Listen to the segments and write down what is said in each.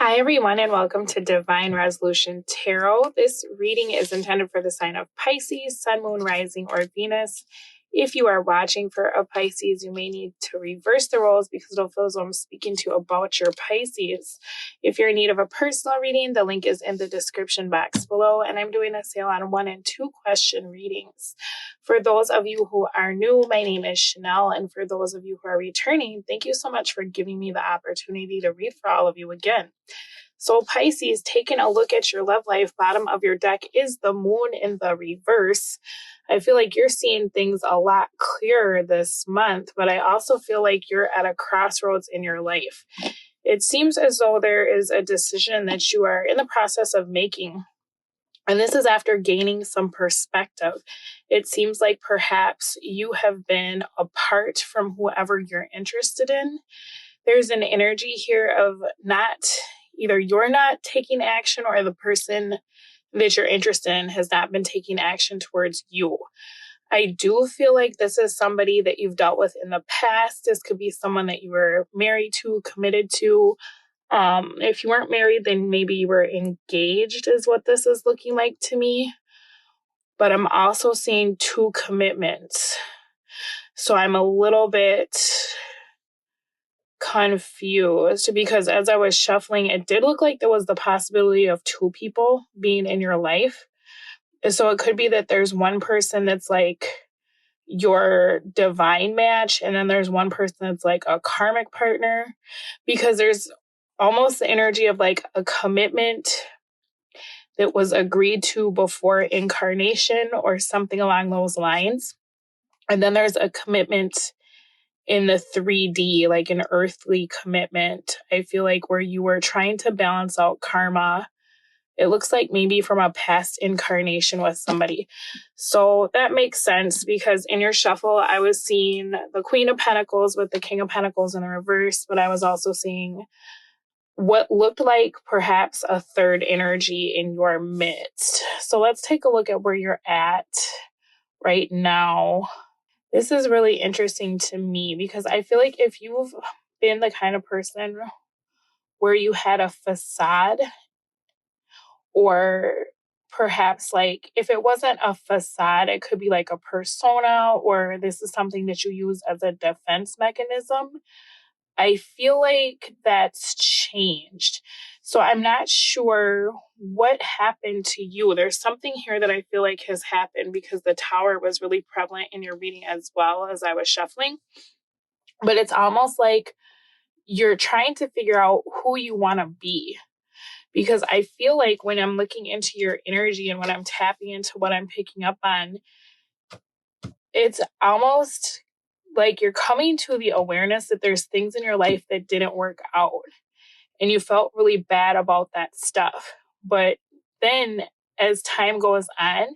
Hi, everyone, and welcome to Divine Resolution Tarot. This reading is intended for the sign of Pisces, Sun, Moon, Rising, or Venus. If you are watching for a Pisces, you may need to reverse the roles because it'll feel as though I'm speaking to about your Pisces. If you're in need of a personal reading, the link is in the description box below, and I'm doing a sale on 1 and 2 question readings. For those of you who are new, my name is Chanel, and for those of you who are returning, thank you so much for giving me the opportunity to read for all of you again. So Pisces, taking a look at your love life, bottom of your deck is the moon in the reverse. I feel like you're seeing things a lot clearer this month, but I also feel like you're at a crossroads in your life. It seems as though there is a decision that you are in the process of making. And this is after gaining some perspective. It seems like perhaps you have been apart from whoever you're interested in. There's an energy here of either you're not taking action or the person that you're interested in has not been taking action towards you. I do feel like this is somebody that you've dealt with in the past. This could be someone that you were married to, committed to. If you weren't married, then maybe you were engaged is what this is looking like to me. But I'm also seeing 2 commitments. So I'm a little bit confused because as I was shuffling, it did look like there was the possibility of 2 people being in your life. So it could be that there's one person that's like your divine match, and then there's one person that's like a karmic partner, because there's almost the energy of like a commitment that was agreed to before incarnation or something along those lines. And then there's a commitment in the 3D, like an earthly commitment. I feel like where you were trying to balance out karma. It looks like maybe from a past incarnation with somebody. So that makes sense because in your shuffle, I was seeing the Queen of Pentacles with the King of Pentacles in the reverse, but I was also seeing what looked like perhaps a third energy in your midst. So let's take a look at where you're at right now. This is really interesting to me because I feel like if you've been the kind of person where you had a facade, or perhaps like if it wasn't a facade, it could be like a persona, or this is something that you use as a defense mechanism. I feel like that's changed. So I'm not sure what happened to you. There's something here that I feel like has happened because the Tower was really prevalent in your reading as well as I was shuffling. But it's almost like you're trying to figure out who you want to be. Because I feel like when I'm looking into your energy and when I'm tapping into what I'm picking up on, it's almost like you're coming to the awareness that there's things in your life that didn't work out. And you felt really bad about that stuff. But then as time goes on,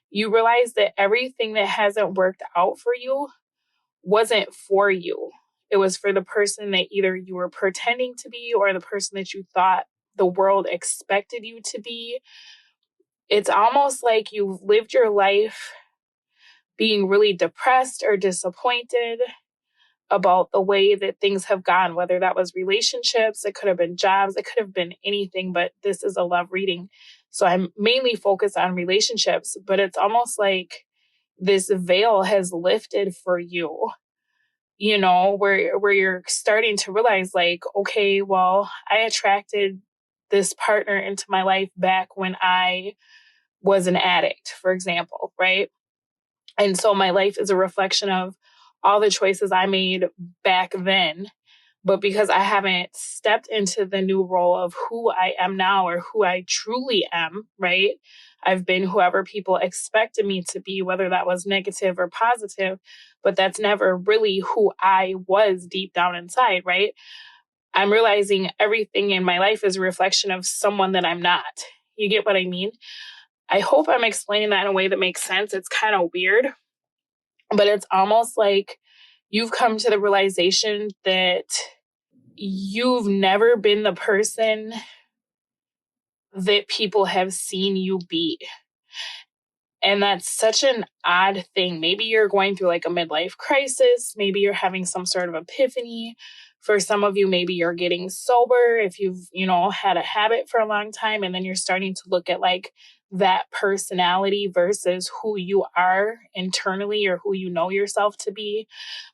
you realize that everything that hasn't worked out for you wasn't for you. It was for the person that either you were pretending to be or the person that you thought the world expected you to be. It's almost like you've lived your life being really depressed or disappointed about the way that things have gone, whether that was relationships, it could have been jobs, it could have been anything, but this is a love reading. So I'm mainly focused on relationships, but it's almost like this veil has lifted for you, you know, where you're starting to realize like, okay, well, I attracted this partner into my life back when I was an addict, for example, right? And so my life is a reflection of all the choices I made back then. But because I haven't stepped into the new role of who I am now or who I truly am, right? I've been whoever people expected me to be, whether that was negative or positive, but that's never really who I was deep down inside, right? I'm realizing everything in my life is a reflection of someone that I'm not. You get what I mean? I hope I'm explaining that in a way that makes sense. It's kind of weird, but it's almost like you've come to the realization that you've never been the person that people have seen you be. And that's such an odd thing. Maybe you're going through like a midlife crisis. Maybe you're having some sort of epiphany. For some of you, maybe you're getting sober if you've, had a habit for a long time, and then you're starting to look at like that personality versus who you are internally or who you know yourself to be.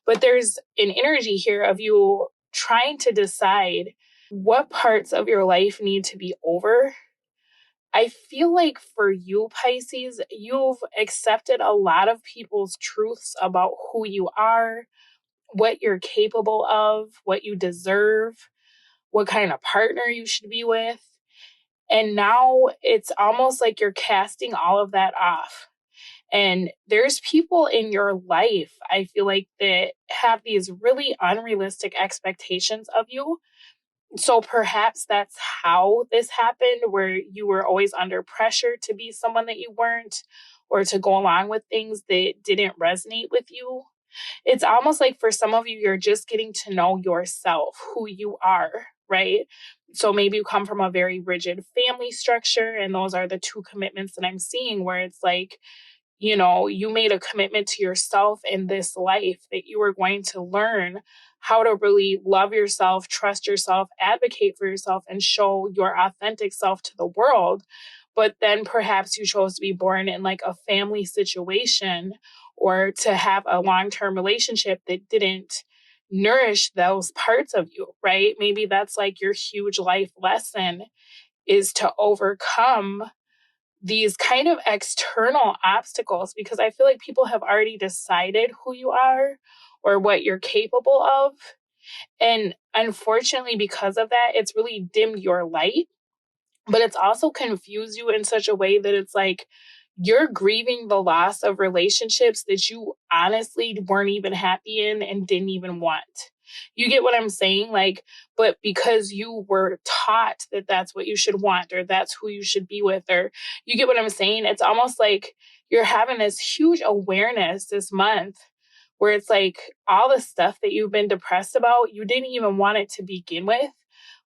But there's an energy here of you trying to decide what parts of your life need to be over. I feel like for you, Pisces, you've accepted a lot of people's truths about who you are, what you're capable of, what you deserve, what kind of partner you should be with. And now it's almost like you're casting all of that off. And there's people in your life, I feel like, that have these really unrealistic expectations of you. So perhaps that's how this happened, where you were always under pressure to be someone that you weren't, or to go along with things that didn't resonate with you. It's almost like for some of you, you're just getting to know yourself, who you are, right? So maybe you come from a very rigid family structure, and those are the two commitments that I'm seeing, where it's like, you made a commitment to yourself in this life that you were going to learn how to really love yourself, trust yourself, advocate for yourself, and show your authentic self to the world. But then perhaps you chose to be born in like a family situation, or to have a long-term relationship that didn't nourish those parts of you, right? Maybe that's like your huge life lesson, is to overcome these kind of external obstacles, because I feel like people have already decided who you are or what you're capable of. And unfortunately, because of that, it's really dimmed your light, but it's also confused you in such a way that it's like you're grieving the loss of relationships that you honestly weren't even happy in and didn't even want. You get what I'm saying? Like, but because you were taught that that's what you should want, or that's who you should be with, or you get what I'm saying? It's almost like you're having this huge awareness this month, where it's like all the stuff that you've been depressed about, you didn't even want it to begin with,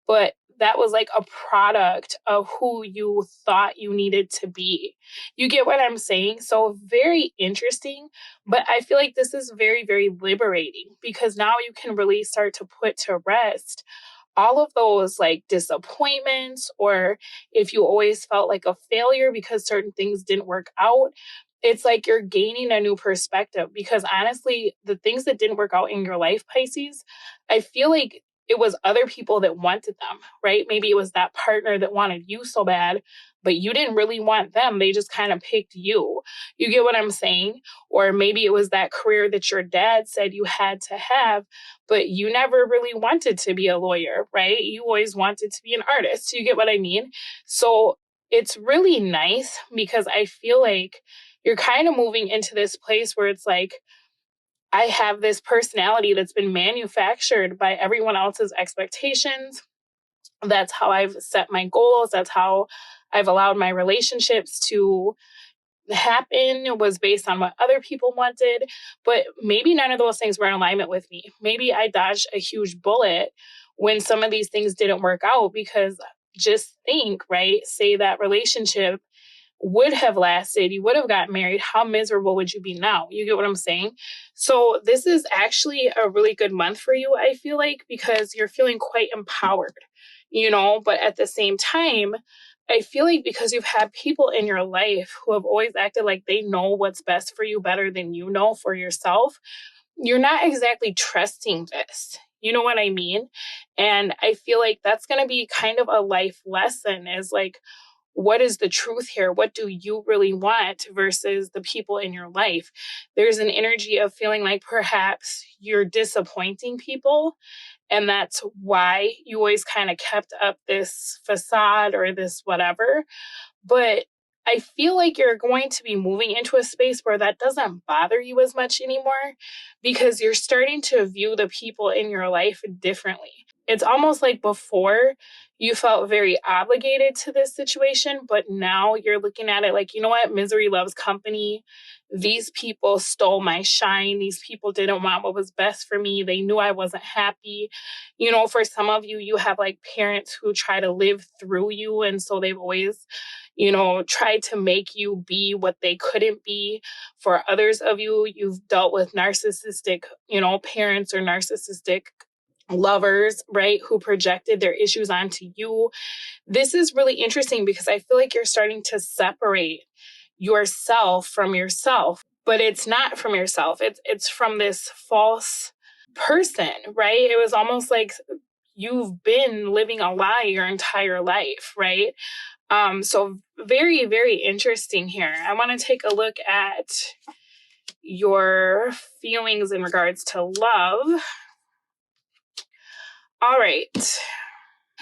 but that was like a product of who you thought you needed to be. You get what I'm saying? So very interesting, but I feel like this is very, very liberating, because now you can really start to put to rest all of those like disappointments, or if you always felt like a failure because certain things didn't work out. It's like you're gaining a new perspective, because honestly, the things that didn't work out in your life, Pisces, I feel like it was other people that wanted them, right? Maybe it was that partner that wanted you so bad, but you didn't really want them. They just kind of picked you. You get what I'm saying? Or maybe it was that career that your dad said you had to have, but you never really wanted to be a lawyer, right? You always wanted to be an artist. You get what I mean? So it's really nice, because I feel like you're kind of moving into this place where it's like, I have this personality that's been manufactured by everyone else's expectations. That's how I've set my goals. That's how I've allowed my relationships to happen, was based on what other people wanted. But maybe none of those things were in alignment with me. Maybe I dodged a huge bullet when some of these things didn't work out, because just think, right? Say that relationship would have lasted, you would have gotten married, how miserable would you be now? You get what I'm saying? So this is actually a really good month for you, I feel like, because you're feeling quite empowered, but at the same time, I feel like because you've had people in your life who have always acted like they know what's best for you better than you know for yourself, you're not exactly trusting this. You know what I mean? And I feel like that's going to be kind of a life lesson, is like, what is the truth here? What do you really want versus the people in your life? There's an energy of feeling like perhaps you're disappointing people, and that's why you always kind of kept up this facade or this whatever. But I feel like you're going to be moving into a space where that doesn't bother you as much anymore, because you're starting to view the people in your life differently. It's almost like before you felt very obligated to this situation, but now you're looking at it like, you know what? Misery loves company. These people stole my shine. These people didn't want what was best for me. They knew I wasn't happy. For some of you, you have like parents who try to live through you. And so they've always tried to make you be what they couldn't be. For others of you, you've dealt with narcissistic, parents or narcissistic lovers, right, who projected their issues onto you. This is really interesting because I feel like you're starting to separate yourself from yourself, but it's not from yourself. It's from this false person, right? It was almost like you've been living a lie your entire life, right? So very, very interesting here. I want to take a look at your feelings in regards to love. All right.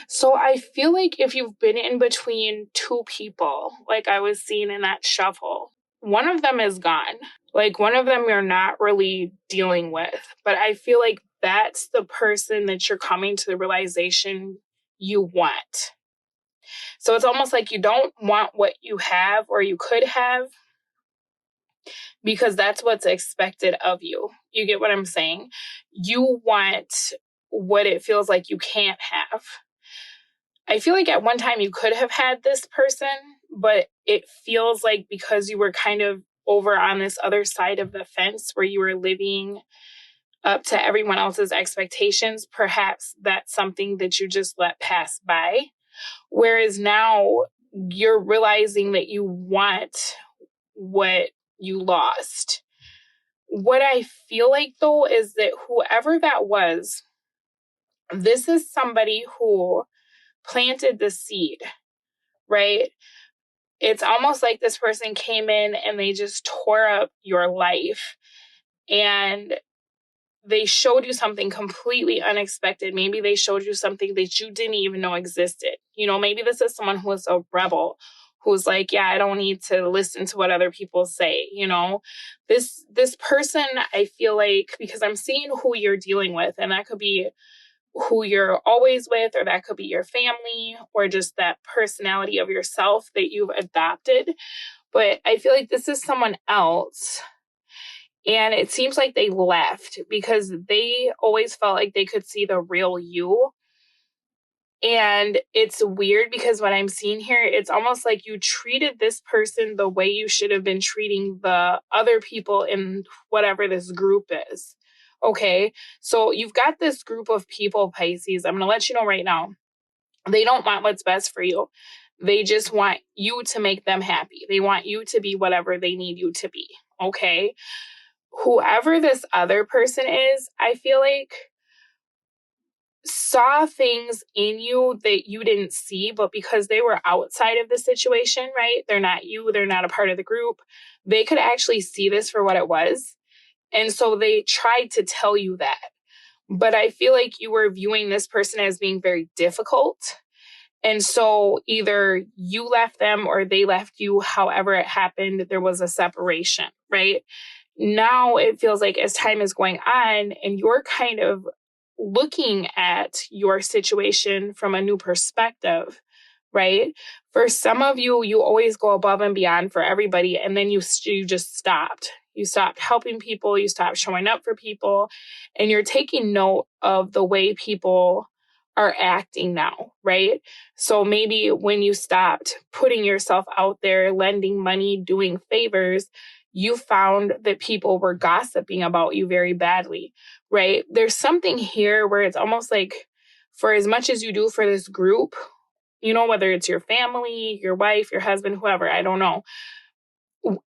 So I feel like if you've been in between two people, like I was seeing in that shuffle, one of them is gone. Like one of them you're not really dealing with. But I feel like that's the person that you're coming to the realization you want. So it's almost like you don't want what you have or you could have because that's what's expected of you. You get what I'm saying? You want what it feels like you can't have. I feel like at one time you could have had this person, but it feels like because you were kind of over on this other side of the fence where you were living up to everyone else's expectations, perhaps that's something that you just let pass by. Whereas now you're realizing that you want what you lost. What I feel like though is that whoever that was, this is somebody who planted the seed, right? It's almost like this person came in and they just tore up your life and they showed you something completely unexpected. Maybe they showed you something that you didn't even know existed. You know, maybe this is someone who is a rebel who's like, yeah, I don't need to listen to what other people say. You know, this person, I feel like, because I'm seeing who you're dealing with, and that could be who you're always with, or that could be your family, or just that personality of yourself that you've adopted. But I feel like this is someone else. And it seems like they left because they always felt like they could see the real you. And it's weird because what I'm seeing here, it's almost like you treated this person the way you should have been treating the other people in whatever this group is. Okay. So you've got this group of people, Pisces. I'm going to let you know right now. They don't want what's best for you. They just want you to make them happy. They want you to be whatever they need you to be. Okay. Whoever this other person is, I feel like saw things in you that you didn't see, but because they were outside of the situation, right? They're not you, they're not a part of the group. They could actually see this for what it was. And so they tried to tell you that. But I feel like you were viewing this person as being very difficult. And so either you left them or they left you, however it happened, there was a separation, right? Now it feels like as time is going on and you're kind of looking at your situation from a new perspective, right? For some of you, you always go above and beyond for everybody, and then you just stopped. You stopped helping people, you stopped showing up for people, and you're taking note of the way people are acting now, right? So maybe when you stopped putting yourself out there, lending money, doing favors, you found that people were gossiping about you very badly, right? There's something here where it's almost like for as much as you do for this group, you know, whether it's your family, your wife, your husband, whoever, I don't know.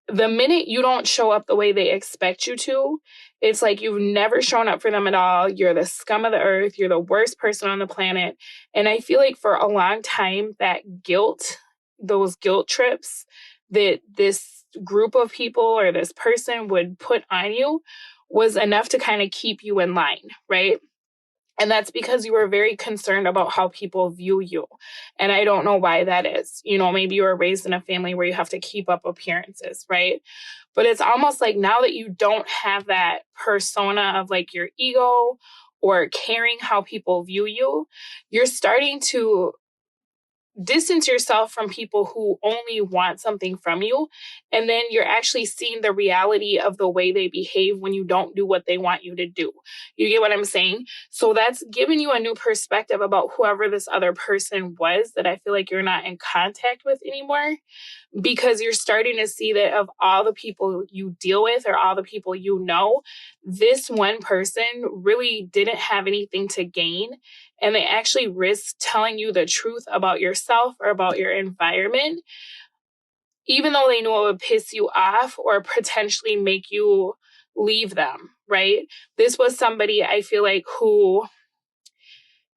The minute you don't show up the way they expect you to, it's like you've never shown up for them at all. You're the scum of the earth. You're the worst person on the planet. And I feel like for a long time, that guilt, those guilt trips that this group of people or this person would put on you was enough to kind of keep you in line, right? And that's because you were very concerned about how people view you. And I don't know why that is. You know, maybe you were raised in a family where you have to keep up appearances, right? But it's almost like now that you don't have that persona of like your ego or caring how people view you, you're starting to distance yourself from people who only want something from you. And then you're actually seeing the reality of the way they behave when you don't do what they want you to do. You get what I'm saying? So that's giving you a new perspective about whoever this other person was that I feel like you're not in contact with anymore, because you're starting to see that of all the people you deal with or all the people you know, this one person really didn't have anything to gain. And they actually risk telling you the truth about yourself or about your environment, even though they know it would piss you off or potentially make you leave them, right? This was somebody I feel like who,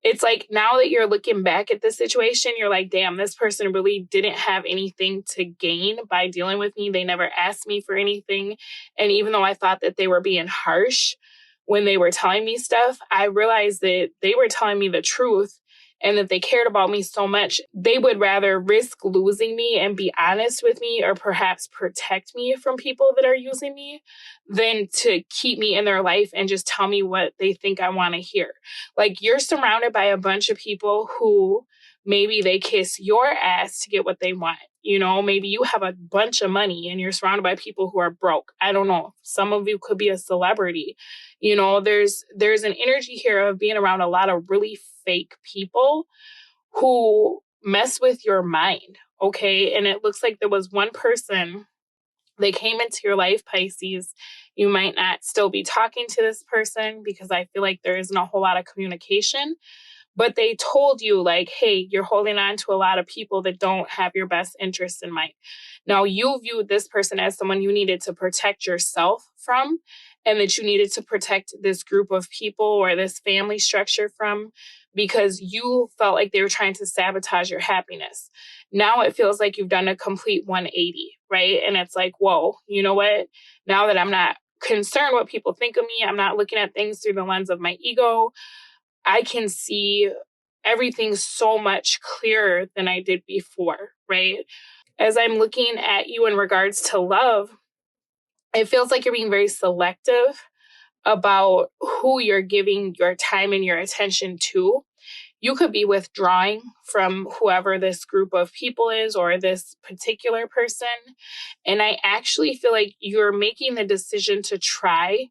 it's like now that you're looking back at this situation, you're like, damn, this person really didn't have anything to gain by dealing with me. They never asked me for anything. And even though I thought that they were being harsh when they were telling me stuff, I realized that they were telling me the truth and that they cared about me so much, they would rather risk losing me and be honest with me or perhaps protect me from people that are using me than to keep me in their life and just tell me what they think I want to hear. Like, you're surrounded by a bunch of people who maybe they kiss your ass to get what they want. You know, maybe you have a bunch of money and you're surrounded by people who are broke. I don't know. Some of you could be a celebrity. You know, there's an energy here of being around a lot of really fake people who mess with your mind. Okay. And it looks like there was one person, they came into your life, Pisces. You might not still be talking to this person because I feel like there isn't a whole lot of communication, but they told you like, hey, you're holding on to a lot of people that don't have your best interest in mind. Now, you viewed this person as someone you needed to protect yourself from, and that you needed to protect this group of people or this family structure from, because you felt like they were trying to sabotage your happiness. Now it feels like you've done a complete 180, right? And it's like, whoa, you know what? Now that I'm not concerned what people think of me, I'm not looking at things through the lens of my ego. I can see everything so much clearer than I did before, right? As I'm looking at you in regards to love, it feels like you're being very selective about who you're giving your time and your attention to. You could be withdrawing from whoever this group of people is or this particular person. And I actually feel like you're making the decision to try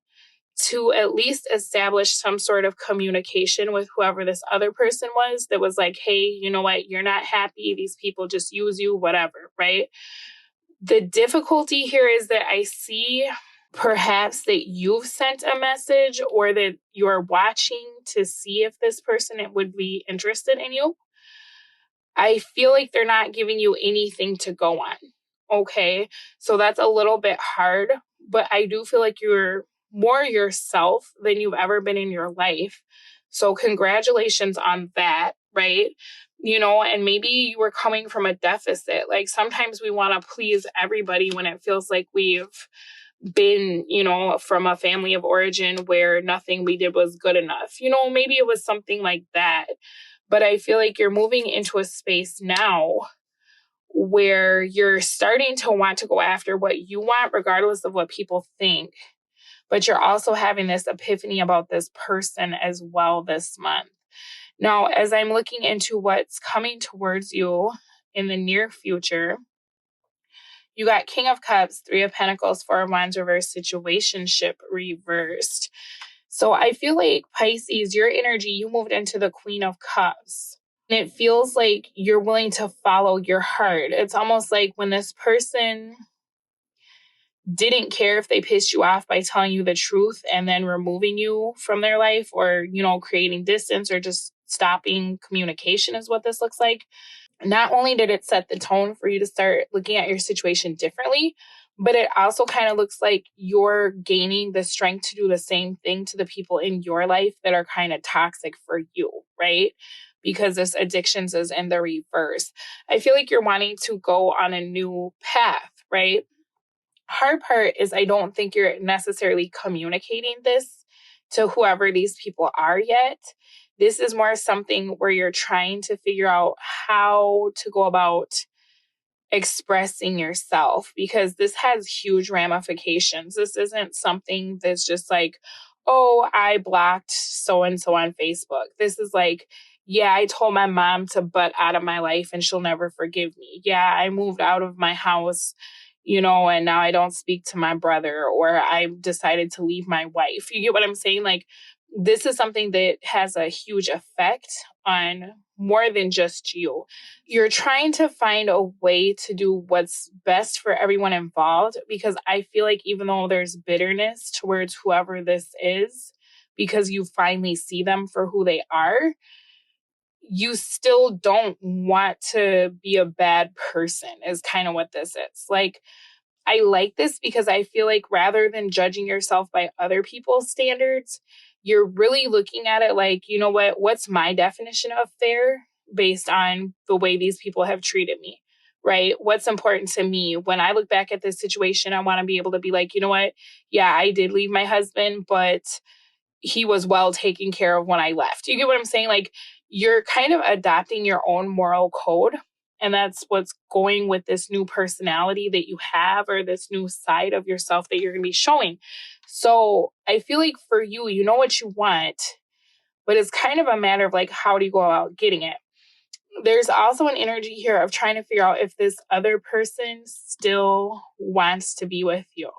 to at least establish some sort of communication with whoever this other person was that was like, hey, you know what? You're not happy. These people just use you, whatever, right? The difficulty here is that I see perhaps that you've sent a message or that you're watching to see if this person would be interested in you. I feel like they're not giving you anything to go on. Okay. So that's a little bit hard, but I do feel like you're more yourself than you've ever been in your life. So congratulations on that, right? You know, and maybe you were coming from a deficit. Like sometimes we want to please everybody when it feels like we've been, you know, from a family of origin where nothing we did was good enough. You know, maybe it was something like that. But I feel like you're moving into a space now where you're starting to want to go after what you want, regardless of what people think. But you're also having this epiphany about this person as well this month. Now, as I'm looking into what's coming towards you in the near future, you got King of Cups, Three of Pentacles, Four of Wands reversed, situationship reversed. So I feel like Pisces, your energy, you moved into the Queen of Cups. And it feels like you're willing to follow your heart. It's almost like when this person didn't care if they pissed you off by telling you the truth and then removing you from their life or, you know, creating distance or just stopping communication is what this looks like. Not only did it set the tone for you to start looking at your situation differently, but it also kind of looks like you're gaining the strength to do the same thing to the people in your life that are kind of toxic for you, right? Because this addictions is in the reverse. I feel like you're wanting to go on a new path, right? Hard part is I don't think you're necessarily communicating this to whoever these people are yet. This is more something where you're trying to figure out how to go about expressing yourself, because this has huge ramifications. This isn't something that's just like, oh, I blocked so and so on Facebook. This is like Yeah, I told my mom to butt out of my life and she'll never forgive me. Yeah, I moved out of my house, and now I don't speak to my brother, or I decided to leave my wife. You get what I'm saying? Like, this is something that has a huge effect on more than just you. You're trying to find a way to do what's best for everyone involved, because I feel like even though there's bitterness towards whoever this is, because you finally see them for who they are, you still don't want to be a bad person, is kind of what this is. Like, I like this because I feel like rather than judging yourself by other people's standards, you're really looking at it like, you know what, what's my definition of fair based on the way these people have treated me, right? What's important to me when I look back at this situation? I want to be able to be like, you know what? Yeah, I did leave my husband, but he was well taken care of when I left. You get what I'm saying? Like, you're kind of adopting your own moral code. And that's what's going with this new personality that you have, or this new side of yourself that you're going to be showing. So I feel like for you, you know what you want, but it's kind of a matter of like, how do you go about getting it? There's also an energy here of trying to figure out if this other person still wants to be with you.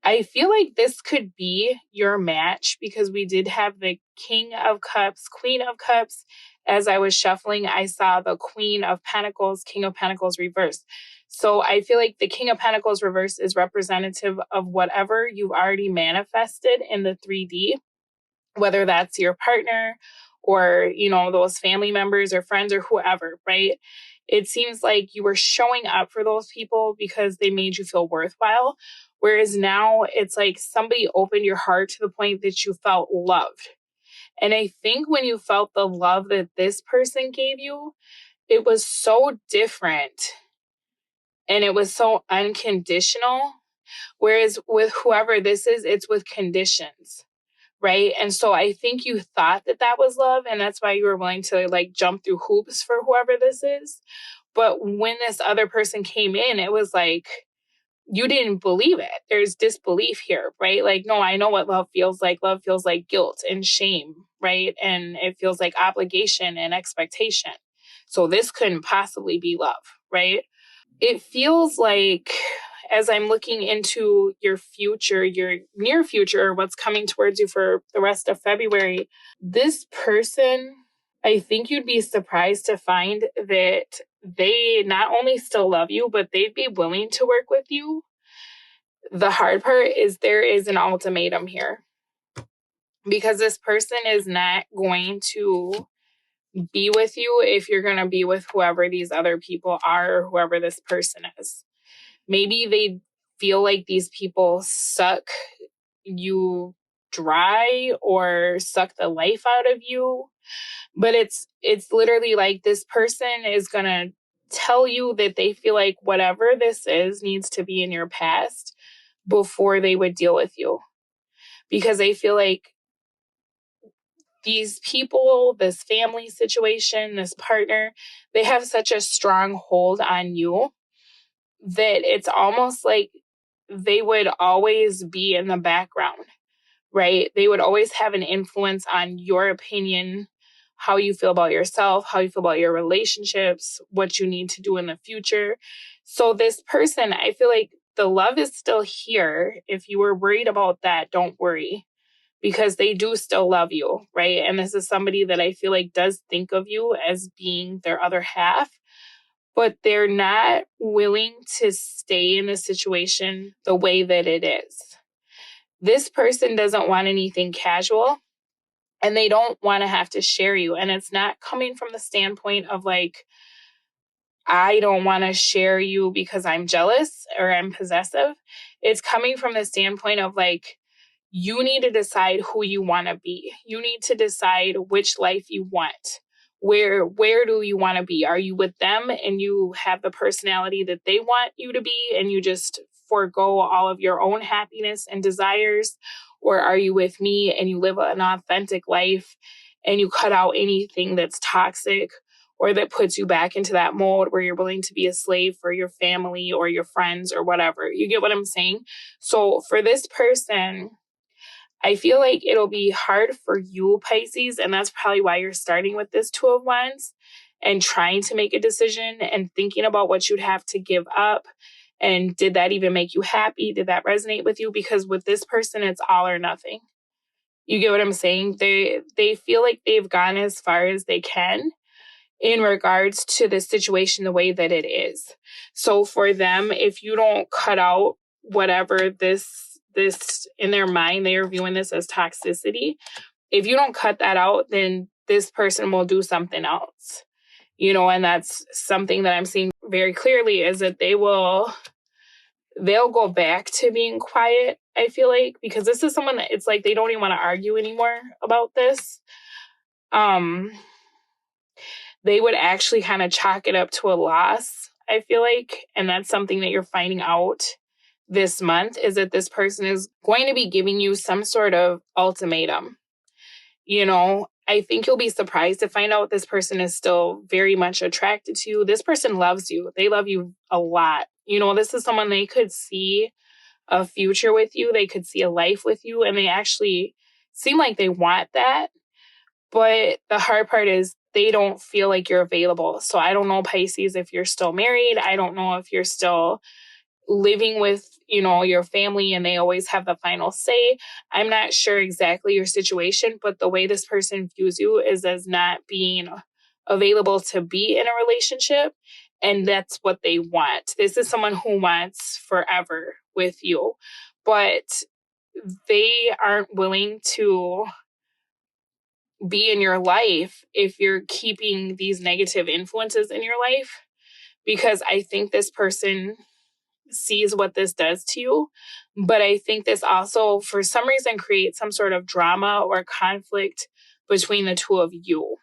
I feel like this could be your match, because we did have the King of Cups, Queen of Cups. As I was shuffling, I saw the Queen of Pentacles, King of Pentacles reversed. So I feel like the King of Pentacles reversed is representative of whatever you've already manifested in the 3D, whether that's your partner or, those family members or friends or whoever, right? It seems like you were showing up for those people because they made you feel worthwhile. Whereas now it's like somebody opened your heart to the point that you felt loved. And I think when you felt the love that this person gave you, it was so different and it was so unconditional. Whereas with whoever this is, it's with conditions, right? And so I think you thought that that was love, and that's why you were willing to like jump through hoops for whoever this is. But when this other person came in, it was like you didn't believe it. There's disbelief here, right? Like, no, I know what love feels like. Love feels like guilt and shame, right? And it feels like obligation and expectation. So this couldn't possibly be love, right? It feels like, as I'm looking into your future, your near future, what's coming towards you for the rest of February, this person, I think you'd be surprised to find that they not only still love you, but they'd be willing to work with you. The hard part is there is an ultimatum here, because this person is not going to be with you if you're going to be with whoever these other people are, or whoever this person is. Maybe they feel like these people suck you dry or suck the life out of you. But it's literally like this person is going to tell you that they feel like whatever this is needs to be in your past before they would deal with you. Because they feel like these people, this family situation, this partner, they have such a strong hold on you that it's almost like they would always be in the background, right? They would always have an influence on your opinion, how you feel about yourself, how you feel about your relationships, what you need to do in the future. So this person, I feel like the love is still here. If you were worried about that, don't worry, because they do still love you, right? And this is somebody that I feel like does think of you as being their other half, but they're not willing to stay in the situation the way that it is. This person doesn't want anything casual, and they don't want to have to share you. And it's not coming from the standpoint of like, I don't want to share you because I'm jealous or I'm possessive. It's coming from the standpoint of like, you need to decide who you want to be. You need to decide which life you want. Where do you want to be? Are you with them and you have the personality that they want you to be and you just forego all of your own happiness and desires? Or are you with me and you live an authentic life and you cut out anything that's toxic or that puts you back into that mode where you're willing to be a slave for your family or your friends or whatever? You get what I'm saying? So for this person, I feel like it'll be hard for you, Pisces, and that's probably why you're starting with this Two of Wands and trying to make a decision and thinking about what you'd have to give up. And did that even make you happy? Did that resonate with you? Because with this person, it's all or nothing. You get what I'm saying? They feel like they've gone as far as they can in regards to the situation the way that it is. So for them, if you don't cut out whatever this in their mind, they are viewing this as toxicity. If you don't cut that out, then this person will do something else. And that's something that I'm seeing very clearly is that they'll go back to being quiet, I feel like, because this is someone that it's like they don't even want to argue anymore about this. They would actually kind of chalk it up to a loss, I feel like. And that's something that you're finding out this month is that this person is going to be giving you some sort of ultimatum. I think you'll be surprised to find out this person is still very much attracted to you. This person loves you. They love you a lot. This is someone they could see a future with you. They could see a life with you, and they actually seem like they want that. But the hard part is they don't feel like you're available. So I don't know, Pisces, if you're still married. I don't know if you're still living with, your family and they always have the final say. I'm not sure exactly your situation, but the way this person views you is as not being available to be in a relationship. And that's what they want. This is someone who wants forever with you, but they aren't willing to be in your life if you're keeping these negative influences in your life, because I think this person sees what this does to you. But I think this also, for some reason, creates some sort of drama or conflict between the two of you.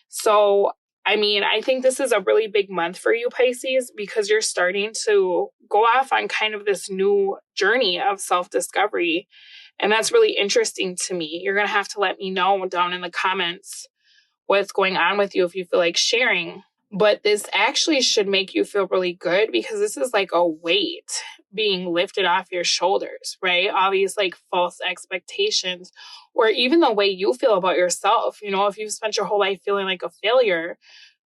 So, I think this is a really big month for you, Pisces, because you're starting to go off on kind of this new journey of self-discovery. And that's really interesting to me. You're going to have to let me know down in the comments what's going on with you if you feel like sharing. But this actually should make you feel really good because this is like a weight being lifted off your shoulders, right? All these like false expectations, or even the way you feel about yourself. If you've spent your whole life feeling like a failure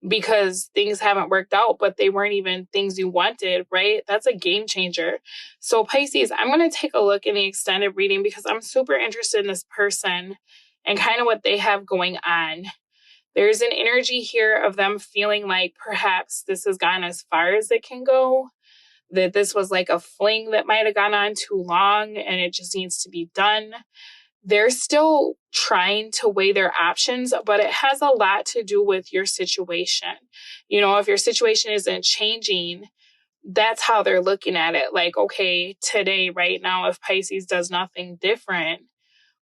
because things haven't worked out, but they weren't even things you wanted, right? That's a game changer. So Pisces, I'm going to take a look in the extended reading because I'm super interested in this person and kind of what they have going on. There's an energy here of them feeling like perhaps this has gone as far as it can go, that this was like a fling that might have gone on too long and it just needs to be done. They're still trying to weigh their options, but it has a lot to do with your situation. If your situation isn't changing, that's how they're looking at it. Like, okay, today, right now, if Pisces does nothing different,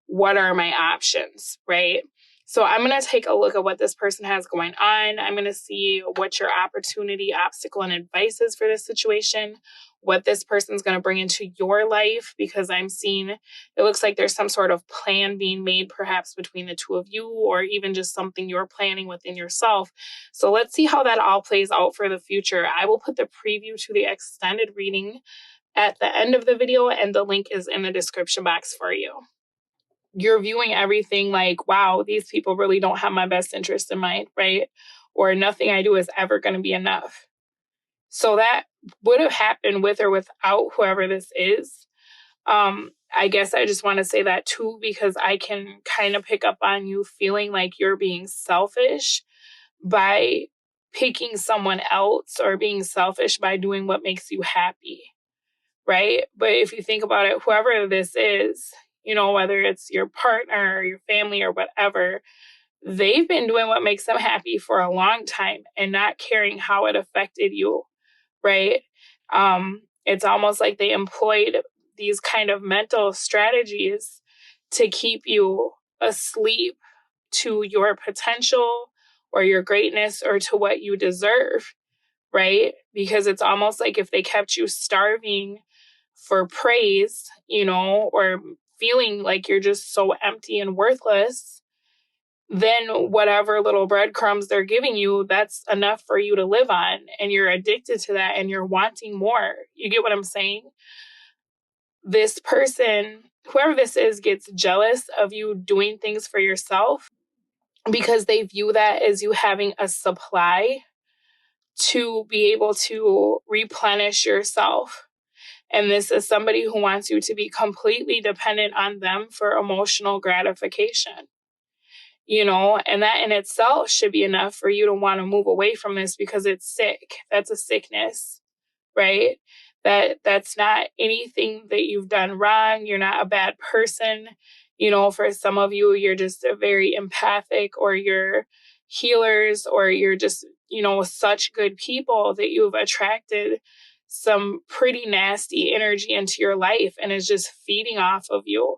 what are my options, right? So I'm going to take a look at what this person has going on. I'm going to see what your opportunity, obstacle, and advice is for this situation, what this person's going to bring into your life, because I'm seeing it looks like there's some sort of plan being made perhaps between the two of you, or even just something you're planning within yourself. So let's see how that all plays out for the future. I will put the preview to the extended reading at the end of the video, and the link is in the description box for you. You're viewing everything like, wow, these people really don't have my best interest in mind, right? Or nothing I do is ever going to be enough. So that would have happened with or without whoever this is. I guess I just want to say that too, because I can kind of pick up on you feeling like you're being selfish by picking someone else, or being selfish by doing what makes you happy, right? But if you think about it, whoever this is, whether it's your partner or your family or whatever, they've been doing what makes them happy for a long time and not caring how it affected you, right? It's almost like they employed these kind of mental strategies to keep you asleep to your potential or your greatness or to what you deserve, right? Because it's almost like if they kept you starving for praise, or feeling like you're just so empty and worthless, then whatever little breadcrumbs they're giving you, that's enough for you to live on. And you're addicted to that and you're wanting more. You get what I'm saying? this person, whoever this is, gets jealous of you doing things for yourself because they view that as you having a supply to be able to replenish yourself. And this is somebody who wants you to be completely dependent on them for emotional gratification. And that in itself should be enough for you to want to move away from this because it's sick. That's a sickness, right? That's not anything that you've done wrong. You're not a bad person. For some of you, you're just a very empathic, or you're healers, or you're just, such good people that you've attracted some pretty nasty energy into your life and is just feeding off of you.